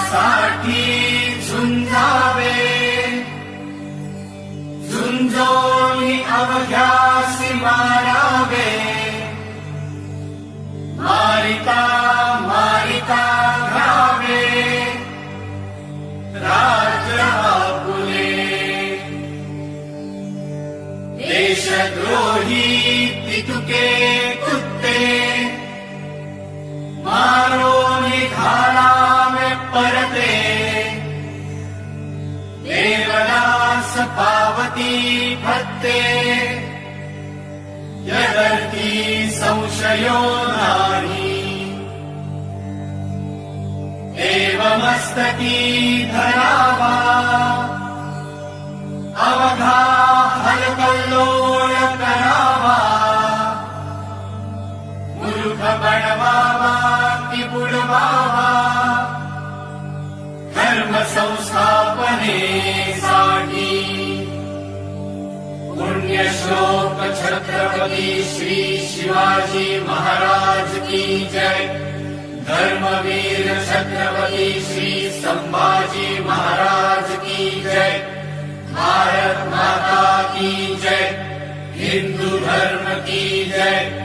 साठी झुंजावे, झुंजोनी अवघ्यासी मारावे. मारिता मारिता घ्यावे राज्य आपुले. देशद्रोही पितुके कुत्ते मारो निघालावे परते. देवदास पावती भत्ते यदर्थी संशयो नाही. देवमस्तकी धरावा अवघा हलकल्लोळ करावा. मूर्ख बनवावा की बुडवावा धर्म संस्थापनेसाठी. पुण्यश्लोक छत्रपती श्री शिवाजी महाराज की जय. धर्मवीर छत्रपती श्री संभाजी महाराज की जय. भारत माता की जय. हिंदू धर्म की जय.